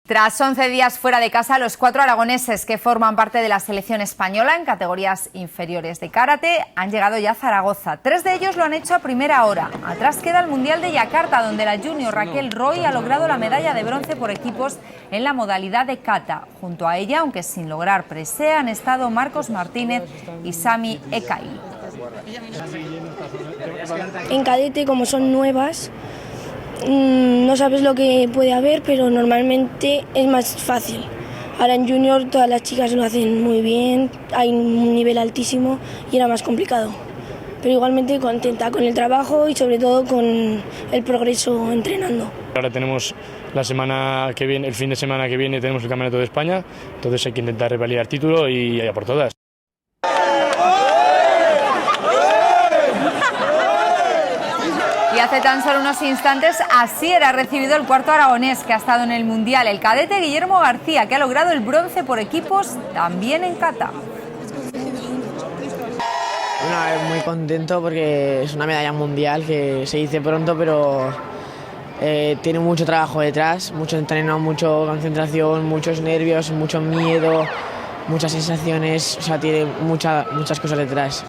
Tras 11 días fuera de casa, los 4 aragoneses que forman parte de la selección española en categorías inferiores de karate han llegado ya a Zaragoza. 3 de ellos lo han hecho a primera hora. Atrás queda el Mundial de Yakarta, donde la junior Raquel Roy ha logrado la medalla de bronce por equipos en la modalidad de kata. Junto a ella, aunque sin lograr presea, han estado Marcos Martínez y Sami Ekai. En cadete, como son nuevas, no sabes lo que puede haber, pero normalmente es más fácil. Ahora en junior todas las chicas lo hacen muy bien, hay un nivel altísimo y era más complicado. Pero igualmente contenta con el trabajo y sobre todo con el progreso entrenando. Ahora tenemos la semana que viene, el fin de semana que viene tenemos el Campeonato de España, entonces hay que intentar revalidar título y a por todas. Y hace tan solo unos instantes, Asier ha recibido el cuarto aragonés que ha estado en el Mundial, el cadete Guillermo García, que ha logrado el bronce por equipos también en kata. Muy contento porque es una medalla mundial que se dice pronto, pero tiene mucho trabajo detrás, mucho entreno, mucha concentración, muchos nervios, mucho miedo, muchas sensaciones, o sea, tiene muchas cosas detrás.